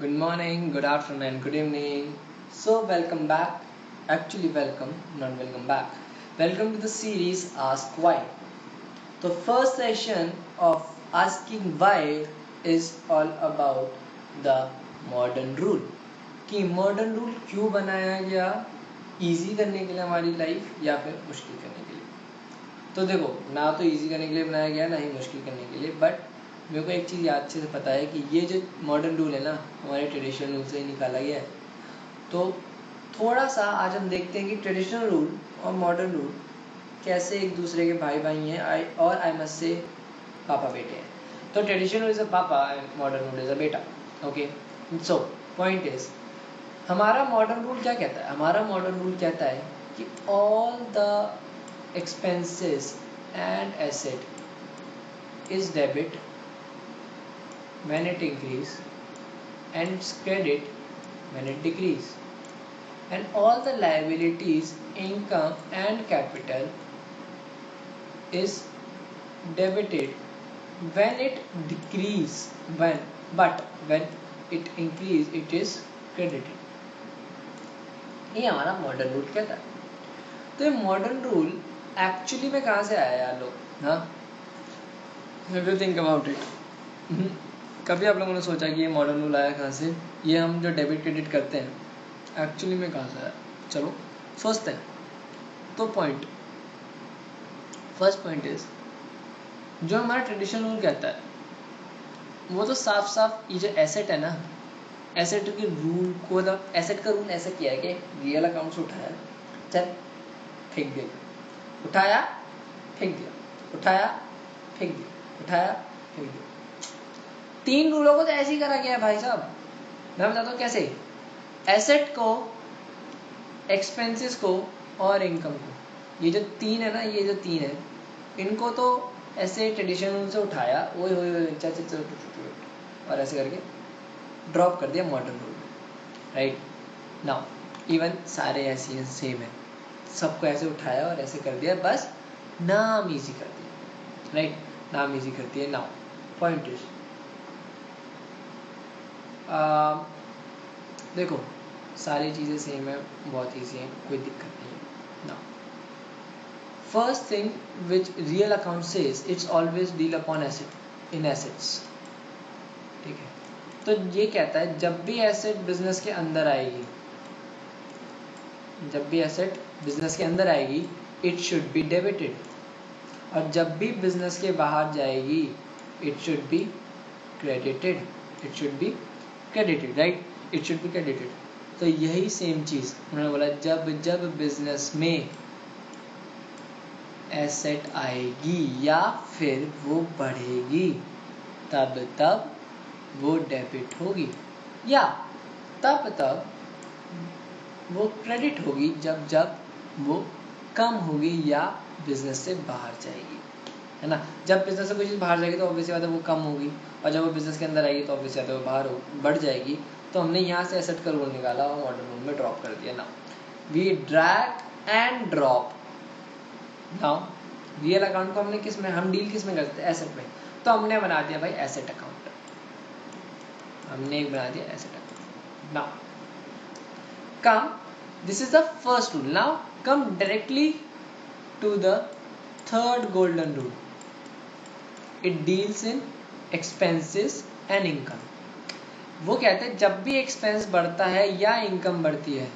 Good morning, good afternoon, and good evening. So, welcome back. Actually, welcome, not welcome back. Welcome to the series Ask Why. The first session of Asking Why is all about the modern rule. कि modern rule क्यों बनाया गया, easy करने के लिए हमारी life या फिर मुश्किल करने के लिए. तो देखो, ना तो इजी करने के लिए बनाया गया ना ही मुश्किल करने के लिए, बट मेरे को एक चीज़ याद से पता है कि ये जो मॉडर्न रूल है ना, हमारे ट्रेडिशनल रूल से ही निकाला गया है. तो थोड़ा सा आज हम देखते हैं कि ट्रेडिशनल रूल और मॉडर्न रूल कैसे एक दूसरे के भाई भाई हैं. आई मस्ट से पापा बेटे हैं. तो ट्रेडिशनल इज अ पापा and modern rule is a बेटा. ओके, सो पॉइंट इज, हमारा मॉडर्न रूल क्या कहता है? हमारा मॉडर्न रूल कहता है कि all the expenses and asset is debit when it increase and it's credit when it decrease, and all the liabilities, income and capital is debited when it decrease but when it increase it is credited. ये हमारा modern rule कहता है. तो ये modern rule actually में कहाँ से आया यार लोग? हाँ, have you think about it? कभी आप लोगों ने सोचा कि ये मॉडर्न रूल आया कहाँ से? ये हम जो डेबिट क्रेडिट करते हैं एक्चुअली में कहाँ से आया? चलो सोचते हैं. तो फर्स्ट पॉइंट इज, जो हमारा ट्रेडिशनल रूल कहता है वो तो साफ साफ ये जो एसेट है ना, एसेट के रूल को, मतलब एसेट का रूल ऐसा किया है कि रियल अकाउंट से उठाया, चल फेंक दिया, उठाया फेंक दिया, उठाया फेंक दिया, उठाया फेंक दिया. 3 रूलों को तो ऐसे ही करा गया है भाई साहब. मैं बताता हूँ कैसे. एसेट को, एक्सपेंसेस को और इनकम को, ये जो 3 है ना, ये जो 3 है, इनको तो ऐसे ट्रेडिशनल से उठाया, ओए होए और ऐसे करके ड्रॉप कर दिया मॉडर्न रूल में. राइट नाउ इवन सारे ऐसे ही सेम है, सबको ऐसे उठाया और ऐसे कर दिया, बस नाम इजी कर दिया. राइट, नाम इजी कर दिया. नाउ पॉइंट इज, देखो सारी चीज़ें सेम है, बहुत ईजी है, कोई दिक्कत नहीं है. Now first thing which real account says, it's always deal upon asset in assets. ठीक है, तो ये कहता है जब भी एसेट बिजनेस के अंदर आएगी, जब भी एसेट बिजनेस के अंदर आएगी इट शुड बी डेबिटेड, और जब भी बिजनेस के बाहर जाएगी it should be credited. It should be credited, right, it should be credited. तो यही सेम चीज उन्होंने बोला, जब जब बिजनेस में एसेट आएगी या फिर वो बढ़ेगी तब तब वो डेबिट होगी, या तब तब वो क्रेडिट होगी जब जब वो कम होगी या बिजनेस से बाहर जाएगी. है ना, जब बिजनेस से कोई चीज़ बाहर जाएगी तो ऑब्वियसली बात है वो कम होगी, और जब वो बिजनेस के अंदर आएगी तो ऑब्वियसली बात है वो बाहर बढ़ जाएगी. तो हमने यहाँ से एसेट का रूल निकाला और मॉडर्न रूल में ड्रॉप कर दिया. Now we drag and drop. Now real account को हमने किस में, हम डील किस में करते हैं? एसेट में. तो हमने बना दिया भाई एसेट अकाउंट, हमने बना दिया asset account. Now come, this is the first rule. Now come directly to the third golden rule. It deals in expenses and income. वो कहते हैं जब भी एक्सपेंस बढ़ता है या इनकम बढ़ती है,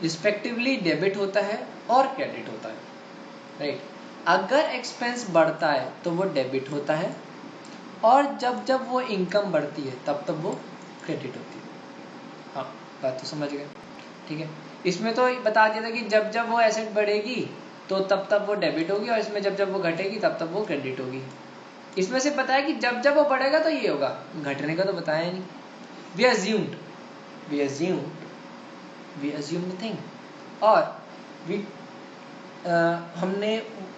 रिस्पेक्टिवली डेबिट होता है और क्रेडिट होता है. राइट, अगर एक्सपेंस बढ़ता है तो वो डेबिट होता है, और जब जब वो इनकम बढ़ती है तब तब वो क्रेडिट होती है. हाँ, बात तो समझ गए. ठीक है, इसमें तो बता दिया था कि जब जब वो एसेट बढ़ेगी तो तब तब वो डेबिट होगी, और इसमें जब जब वो घटेगी तब तब वो क्रेडिट होगी. इसमें से पता है कि जब जब वो बढ़ेगा तो ये होगा, घटने का तो बताया नहीं. वी अज्यूम्ड द थिंग, और वी हमने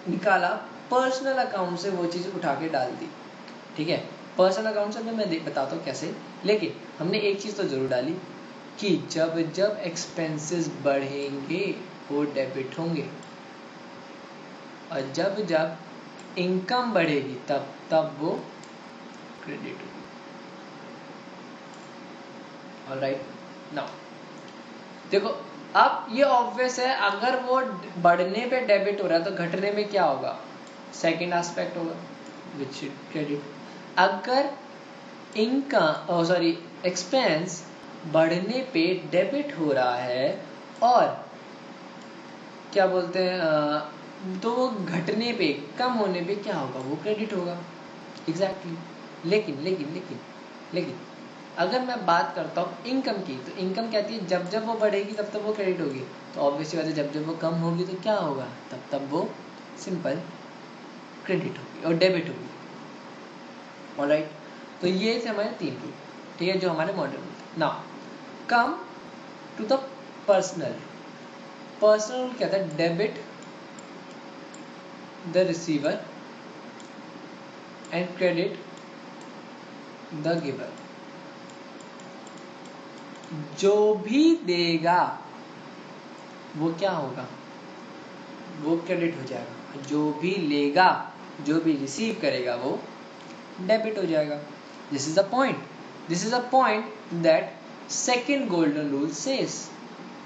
निकाला पर्सनल अकाउंट से वो चीज़ उठा के डाल दी. ठीक है, पर्सनल अकाउंट से मैं बताता हूँ कैसे, लेकिन हमने एक चीज़ तो जरूर डाली कि जब जब एक्सपेंसेस बढ़ेंगे वो डेबिट होंगे, और जब जब इनकम बढ़ेगी तब तब वो क्रेडिट होगी. ऑलराइट, नाउ देखो अब ये ऑब्वियस है, अगर वो बढ़ने पे डेबिट हो रहा है तो घटने में क्या होगा, सेकंड एस्पेक्ट होगा विच क्रेडिट। अगर इनकम सॉरी एक्सपेंस बढ़ने पे डेबिट हो रहा है और क्या बोलते हैं तो वो घटने पे कम होने पे क्या होगा, वो क्रेडिट होगा। एग्जैक्टली लेकिन लेकिन लेकिन लेकिन अगर मैं बात करता हूँ इनकम की, तो इनकम कहती है जब जब वो बढ़ेगी तब तब वो क्रेडिट होगी, तो ऑब्वियसली बात है जब जब वो कम होगी तो क्या होगा, तब तब वो सिंपल क्रेडिट होगी और डेबिट होगी। ऑलराइट, तो ये थे हमारे 3 रूल, ठीक है, जो हमारे model rule. Now come to the personal rule कहता है debit the receiver and credit the giver. जो भी देगा वो क्या होगा, वो क्रेडिट हो जाएगा, जो भी लेगा, जो भी रिसीव करेगा वो डेबिट हो जाएगा। This is the point that second golden rule says,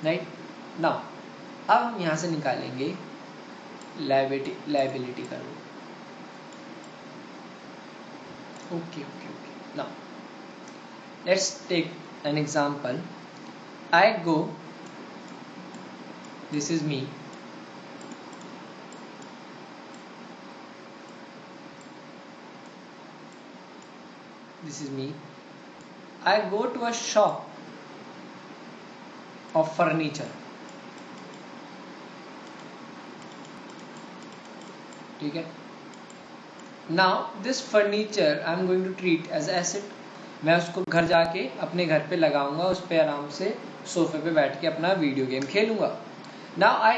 right. Now अब हम यहां से निकालेंगे लायबिलिटी का rule. Okay, now let's take an example. I go, this is me, I go to a shop of furniture, ठीक है। Now this furniture I am going to treat as asset। मैं उसको घर जाके अपने घर पे लगाऊंगा, उस पे आराम से सोफे पे बैठ के अपना वीडियो गेम खेलूंगा। Now I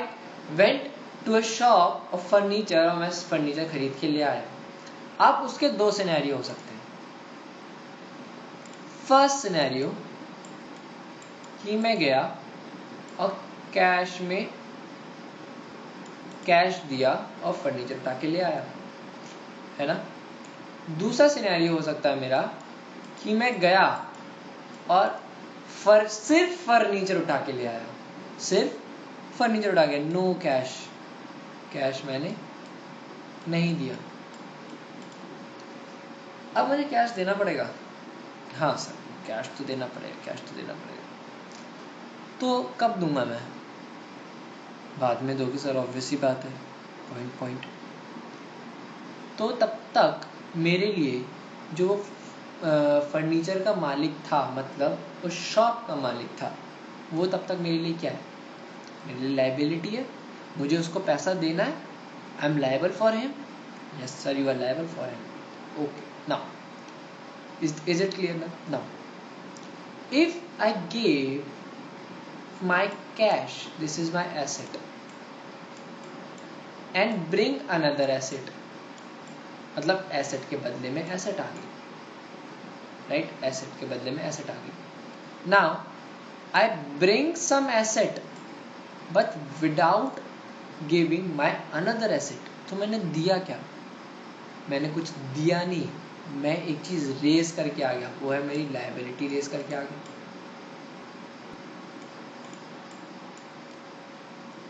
went to a shop of furniture, और मैं फर्नीचर खरीद के ले आया। अब उसके 2 सिनेरियो हो सकते हैं। फर्स्ट सिनेरियो कि मैं गया और कैश दिया और फर्नीचर उठा के ले आया, है ना। दूसरा सिनेरियो हो सकता है मेरा कि मैं गया और सिर्फ फर्नीचर उठा के ले आया, सिर्फ फर्नीचर उठा के, नो कैश मैंने नहीं दिया। अब मुझे कैश देना पड़ेगा, हाँ सर कैश तो देना पड़ेगा। तो कब दूंगा मैं, बाद में दोगे सर, ऑब्वियस ही बात है, पॉइंट। तो तब तक मेरे लिए जो फर्नीचर का मालिक था, मतलब उस शॉप का मालिक था, वो तब तक मेरे लिए क्या है, मेरे लिए लायबिलिटी है। मुझे उसको पैसा देना है, I am liable for him, yes sir you are liable for him. Okay, now is it clear now? If I give my cash, this is my asset, and bring another asset, मतलब asset के बदले में asset आ गई, right, asset के बदले में asset आ गई। now I bring some asset but without giving my another asset। तो मैंने दिया क्या, मैंने कुछ दिया नहीं, मैं एक चीज रेज करके आ गया, वो है मेरी लायबिलिटी रेज करके आ गई,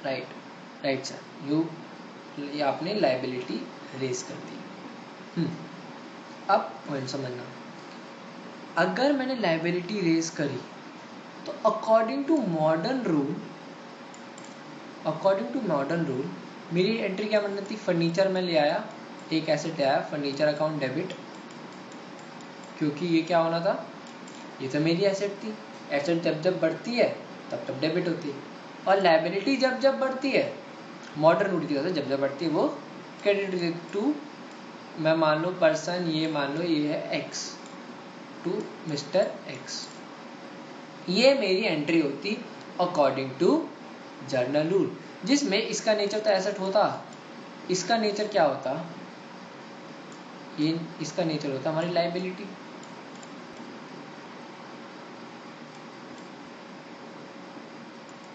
राइट सर, ये आपने लायबिलिटी रेज कर दी। अब पॉइंट समझना, अगर मैंने लायबिलिटी रेज करी तो अकॉर्डिंग टू मॉडर्न रूल मेरी एंट्री क्या बननी थी, फर्नीचर में ले आया, एक एसेट आया, फर्नीचर अकाउंट डेबिट, क्योंकि ये क्या होना था, ये तो मेरी एसेट थी। एसेट जब जब बढ़ती है तब तब डेबिट होती है, और लायबिलिटी जब जब बढ़ती है, मॉडर्न रूल की तरह जब जब बढ़ती है वो क्रेडिट टू, मैं मान लो पर्सन, ये मान लो ये है एक्स, टू मिस्टर एक्स, ये मेरी एंट्री होती अकॉर्डिंग टू जर्नल रूल, जिसमें इसका नेचर तो एसेट होता, इसका नेचर क्या होता, ये इसका नेचर होता हमारी लायबिलिटी।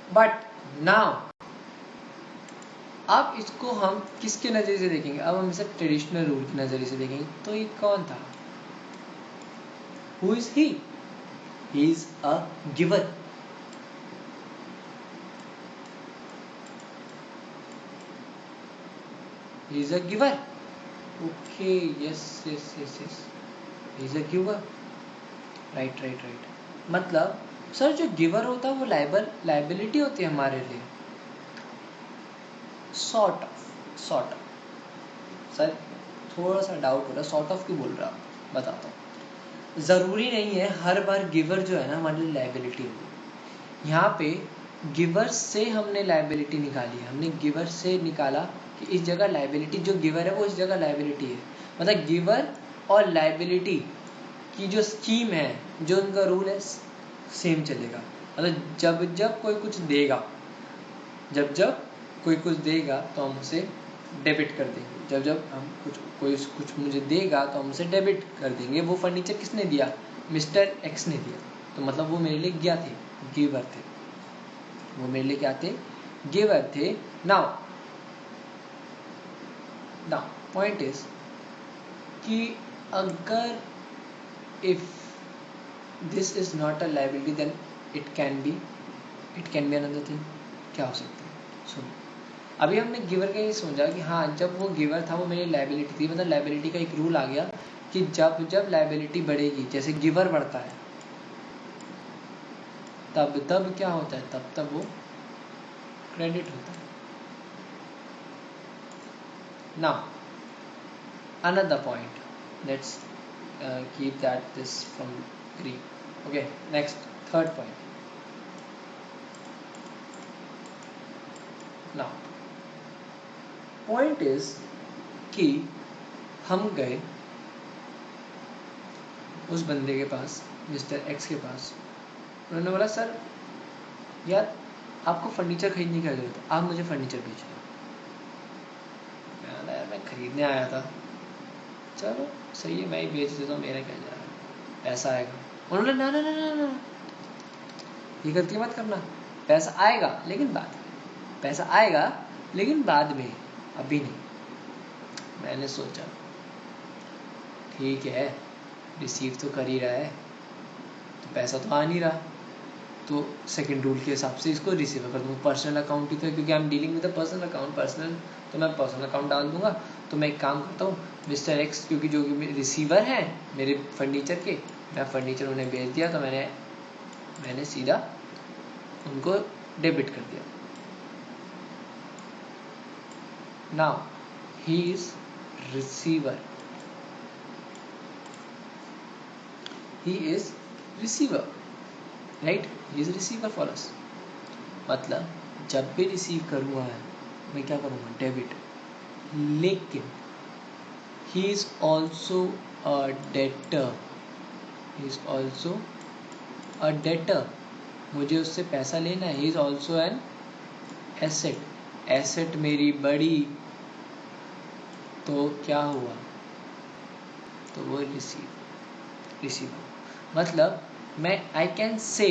बट नाउ अब इसको हम किसके नजरिए से देखेंगे, अब हम इसे ट्रेडिशनल रूल के नजरिए से देखेंगे। तो ये कौन था, who is he, he is a giver. He is a giver. Okay, yes, he is a giver. Right right right, मतलब सर जो गिवर होता है वो लाइबिलिटी होती है हमारे लिए. सॉर्ट ऑफ सर थोड़ा सा डाउट हो रहा है, सॉर्ट ऑफ क्यों बोल रहा हूँ, बताता हूँ. ज़रूरी नहीं है हर बार गिवर जो है ना हमारे लिए लाइबिलिटी होगी. यहाँ पे गिवर से हमने लाइबिलिटी निकाली है, हमने गिवर से निकाला कि इस जगह लाइबिलिटी, जो गिवर है वो इस जगह लाइबिलिटी है. मतलब गिवर और लाइबिलिटी की जो स्कीम है, जो उनका रूल है, सेम चलेगा. मतलब जब जब कोई कुछ देगा, जब जब कोई कुछ देगा तो हम उसे डेबिट कर देंगे. जब जब हम कोई कुछ मुझे देगा तो हम उसे डेबिट कर देंगे. वो फर्नीचर किसने दिया, मिस्टर एक्स ने दिया, तो मतलब वो मेरे लिए क्या थे, गिवर थे. वो मेरे लिए क्या थे, गिवर थे. नाउ पॉइंट इज कि अगर if this is not a liability then it can be another thing. क्या हो सकता है, सुनो. अभी हमने गिवर का ये सोचा कि हाँ जब वो गिवर था वो मेरी लाइबिलिटी थी. मतलब लाइबिलिटी का एक रूल आ गया कि जब जब लाइबिलिटी बढ़ेगी, जैसे गिवर बढ़ता है तब तब क्या होता है, तब तब वो क्रेडिट होता है. Now another point, let's keep that this from green. Okay, next, third point. Now point is कि हम गए उस बंदे के पास, मिस्टर एक्स के पास. उन्होंने बोला सर यार आपको फर्नीचर खरीदने की जरूरत है, आप मुझे फर्नीचर बेचो. यार मैं खरीदने आया था, चलो सही है मैं ही बेच देता हूँ, मेरा क्या जा रहा है, पैसा आएगा. उन्होंने ना ना ना ना ना ये गलती मत करना, पैसा आएगा लेकिन बाद में, पैसा आएगा लेकिन बाद में, अभी नहीं. मैंने सोचा ठीक है रिसीव तो कर ही रहा है तो पैसा तो आ नहीं रहा, तो सेकंड रूल के हिसाब से इसको रिसीव कर दूँगा. पर्सनल अकाउंट ही तो है, क्योंकि I am dealing with the personal account, personal तो मैं पर्सनल अकाउंट डाल दूंगा. तो मैं एक काम करता हूँ, मिस्टर एक्स क्योंकि जो कि रिसीवर हैं मेरे फर्नीचर के, मैं फर्नीचर उन्हें भेज दिया, तो मैंने सीधा उनको डेबिट कर दिया. Now he is receiver, he is receiver, right? he is receiver for us. मतलब जब भी रिसीव करूँगा मैं क्या करूँगा, डेबिट. लेकिन he is also a debtor, he is also a debtor. मुझे उससे पैसा लेना है. he is also an asset, asset मेरी बड़ी, तो क्या हुआ, तो वो रिसीवर. मतलब मैं I can say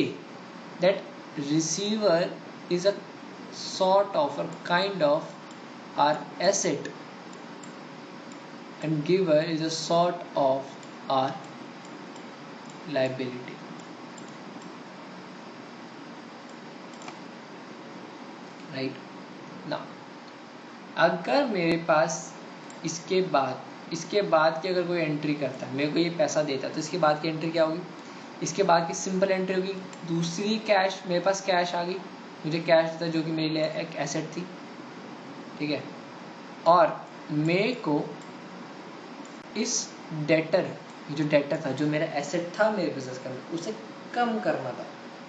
that receiver is a sort of a kind of our asset and giver is a sort of our liability. Right now अगर मेरे पास इसके बाद की अगर कोई एंट्री करता है, मेरे को ये पैसा देता है, तो इसके बाद की एंट्री क्या होगी, इसके बाद की सिंपल एंट्री होगी दूसरी कैश. मेरे पास कैश आ गई, मुझे कैश था जो कि मेरे लिए एक एसेट थी, ठीक है. और मेरे को इस डेटर, जो डेटर था, जो मेरा एसेट था मेरे बिजनेस का, उसे कम करना था.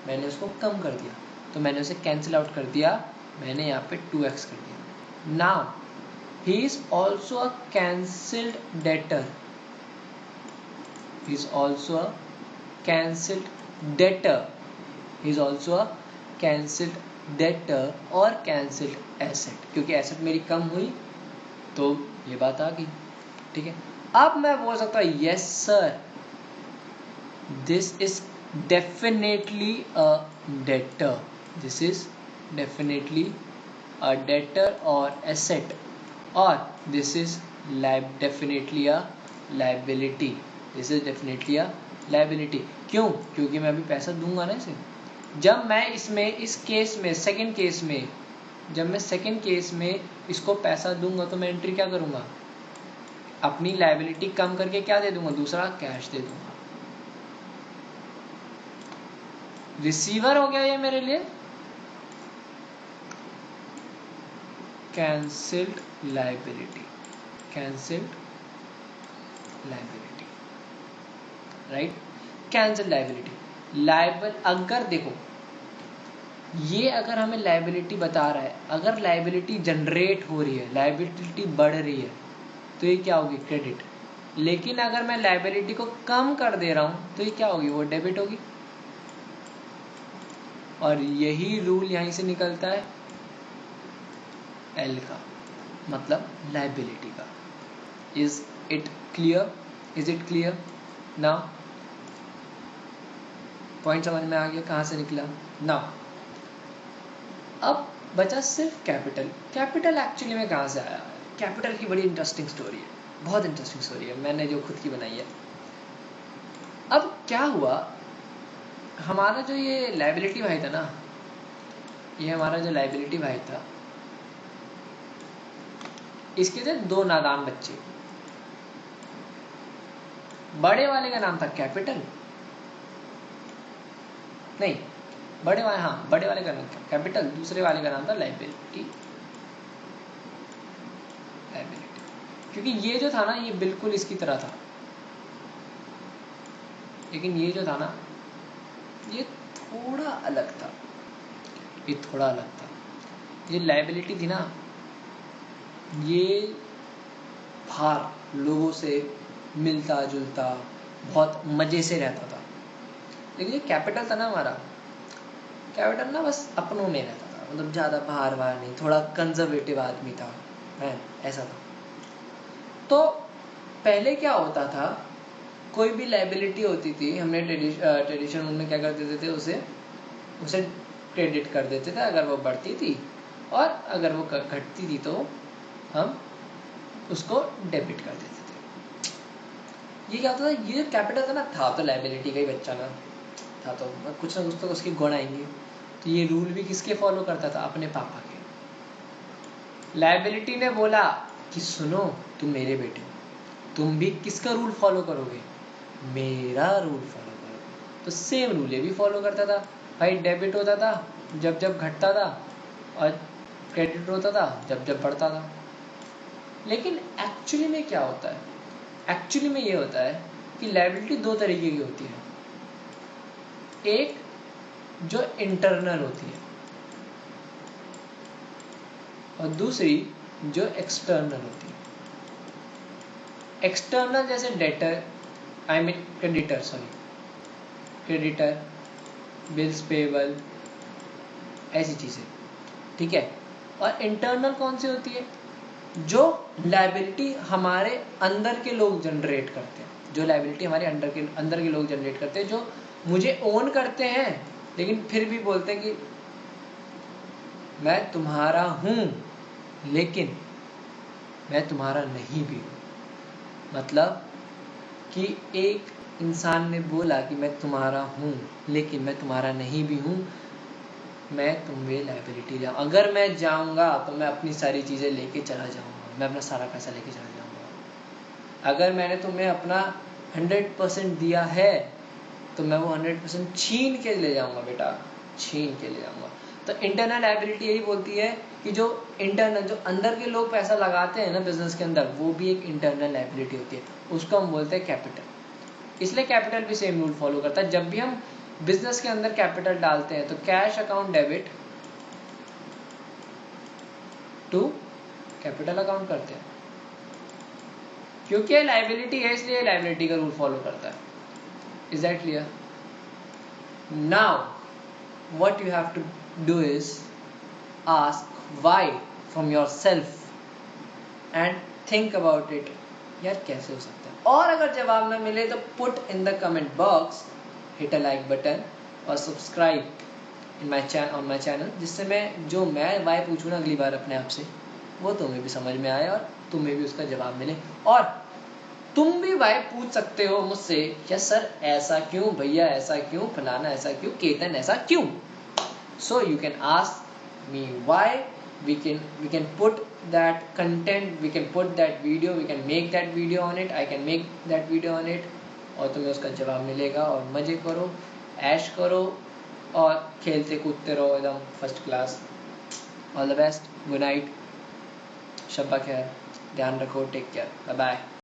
मैंने उसको कम कर दिया, तो मैंने उसे कैंसिल आउट कर दिया. मैंने यहाँ पे 2x कर दिया. Now he is also a cancelled debtor, he is also a cancelled debtor, he is also a cancelled debtor और cancelled asset, क्योंकि asset मेरी कम हुई तो ये बात आ गई, ठीक है. अब मैं बोल सकता हूँ yes sir, this is definitely a debtor, this is definitely a debtor or asset, or this is definitely a liability, this is definitely a liability. क्यों? क्योंकि मैं अभी पैसा दूंगा ना इसे। जब मैं इसमें इस केस में सेकंड केस में जब मैं सेकंड केस में इसको पैसा दूंगा तो मैं एंट्री क्या करूंगा? अपनी लायबिलिटी कम करके क्या दे दूंगा? दूसरा कैश दे दूंगा। रिसीवर हो गया ये मेरे लिए cancelled liability, cancelled liability, right. Cancel liability, liable, अगर देखो ये अगर हमें लायबिलिटी बता रहा है, अगर लायबिलिटी जनरेट हो रही है, लायबिलिटी बढ़ रही है तो ये क्या होगी? क्रेडिट। लेकिन अगर मैं लायबिलिटी को कम कर दे रहा हूं तो ये क्या होगी? वो डेबिट होगी। और यही रूल यहीं से निकलता है एल का, मतलब लायबिलिटी का। Is it clear? Is it clear now? Point समझ में आ गया कहां से निकला? नाउ अब बचा सिर्फ कैपिटल। कैपिटल एक्चुअली में कहां से आया? कैपिटल की बड़ी इंटरेस्टिंग स्टोरी है, बहुत इंटरेस्टिंग स्टोरी है, मैंने जो खुद की बनाई है। अब क्या हुआ, हमारा जो ये लायबिलिटी भाई था ना, ये हमारा जो लायबिलिटी भाई था, इसके थे दो नादान बच्चे। बड़े वाले का नाम था कैपिटल, नहीं बड़े वाले, हाँ बड़े वाले का नाम था कैपिटल, दूसरे वाले का नाम था लायबिलिटी। लायबिलिटी, क्योंकि ये जो था ना ये बिल्कुल इसकी तरह था, लेकिन ये जो था ना ये थोड़ा अलग था। ये थोड़ा अलग था। ये लायबिलिटी थी ना, ये बाहर लोगों से मिलता जुलता, बहुत मजे से रहता था। लेकिन ये कैपिटल था ना हमारा, कैपिटल ना बस अपनों में रहता था, मतलब ज़्यादा बाहर नहीं, थोड़ा कंजर्वेटिव आदमी था, है ऐसा था। तो पहले क्या होता था, कोई भी लायबिलिटी होती थी, हमने ट्रेडिशन में क्या कर देते थे, उसे क्रेडिट कर देते थे अगर वो बढ़ती थी, और अगर वो घटती थी तो हम उसको डेबिट कर देते थे। ये क्या होता था, ये कैपिटल था ना, था तो लायबिलिटी का ही बच्चा ना था, तो कुछ ना कुछ तो उसके गुण आएंगे। तो ये रूल भी किसके फॉलो करता था? अपने पापा के। लायबिलिटी ने बोला कि सुनो तुम मेरे बेटे हो, तुम भी किसका रूल फॉलो करोगे? मेरा रूल फॉलो करोगे। तो सेम रूल ये भी फॉलो करता था भाई। डेबिट होता था जब जब घटता था, और क्रेडिट होता था जब जब बढ़ता था। लेकिन एक्चुअली में क्या होता है? एक्चुअली में ये होता है कि लायबिलिटी दो तरीके की होती है। एक जो इंटरनल होती है, और दूसरी जो एक्सटर्नल होती है। एक्सटर्नल जैसे debtor, I mean creditor, creditor, bills payable, ऐसी चीजें, ठीक है। और इंटरनल कौन सी होती है? जो लायबिलिटी हमारे अंदर के लोग जनरेट करते हैं, जो लायबिलिटी हमारे अंदर के लोग जनरेट करते हैं, जो मुझे ओन करते हैं लेकिन फिर भी बोलते हैं कि मैं तुम्हारा हूं लेकिन मैं तुम्हारा नहीं भी हूं। मतलब कि एक इंसान ने बोला कि मैं तुम्हारा हूं लेकिन मैं तुम्हारा नहीं भी हूं, मैं तुम्हें लायबिलिटी जाऊँ, अगर मैं जाऊंगा तो मैं अपनी सारी चीजें लेके चला जाऊंगा, मैं अपना सारा पैसा लेके चला जाऊंगा। अगर मैंने तुम्हें अपना 100% दिया है तो मैं वो 100% छीन के ले जाऊंगा बेटा, छीन के ले जाऊंगा। तो इंटरनल लायबिलिटी यही बोलती है कि जो इंटरनल, जो अंदर के लोग पैसा लगाते हैं ना बिजनेस के अंदर, वो भी एक इंटरनल लायबिलिटी होती है, उसको हम बोलते हैं कैपिटल। इसलिए कैपिटल भी सेम रूल फॉलो करता है। जब भी हम बिजनेस के अंदर कैपिटल डालते हैं तो cash account debit to capital account करते हैं, क्योंकि लायबिलिटी है इसलिए लायबिलिटी का रूल फॉलो करता है। Is that clear? Now what you have to do is ask why from yourself and think about it, यार कैसे हो सकता है। और अगर जवाब ना मिले तो put in the comment box, hit a like button और subscribe in my on my channel, जिससे मैं जो मैं why पूछूँ ना अगली बार अपने आप से, वो तुम्हें भी समझ में आए और तुम्हें भी उसका जवाब मिले। और तुम भी भाई पूछ सकते हो मुझसे, यस सर ऐसा क्यों, भैया ऐसा क्यों, फलाना ऐसा क्यों, केतन ऐसा क्यों. So you can ask me why. We can put that content, we can put that video, we can make that video on it, I can make that video on it, और तुम्हें उसका जवाब मिलेगा. और मजे करो, ऐश करो और खेलते कूदते रहो एकदम first class. All the best, good night, शब्बा खैर, ध्यान रखो, टेक केयर, बाय बाय.